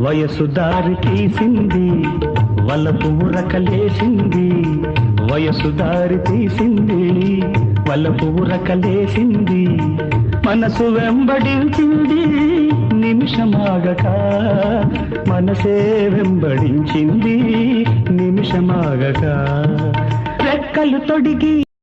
వయసు దారి తీసింది వలపు ఉరకలేసింది వయసు దారి తీసింది వలపు ఉరకలేసింది మనసు వెంబడించింది నిమిషమాగక మనసే వెంబడించింది నిమిషమాగక రెక్కలు తొడిగి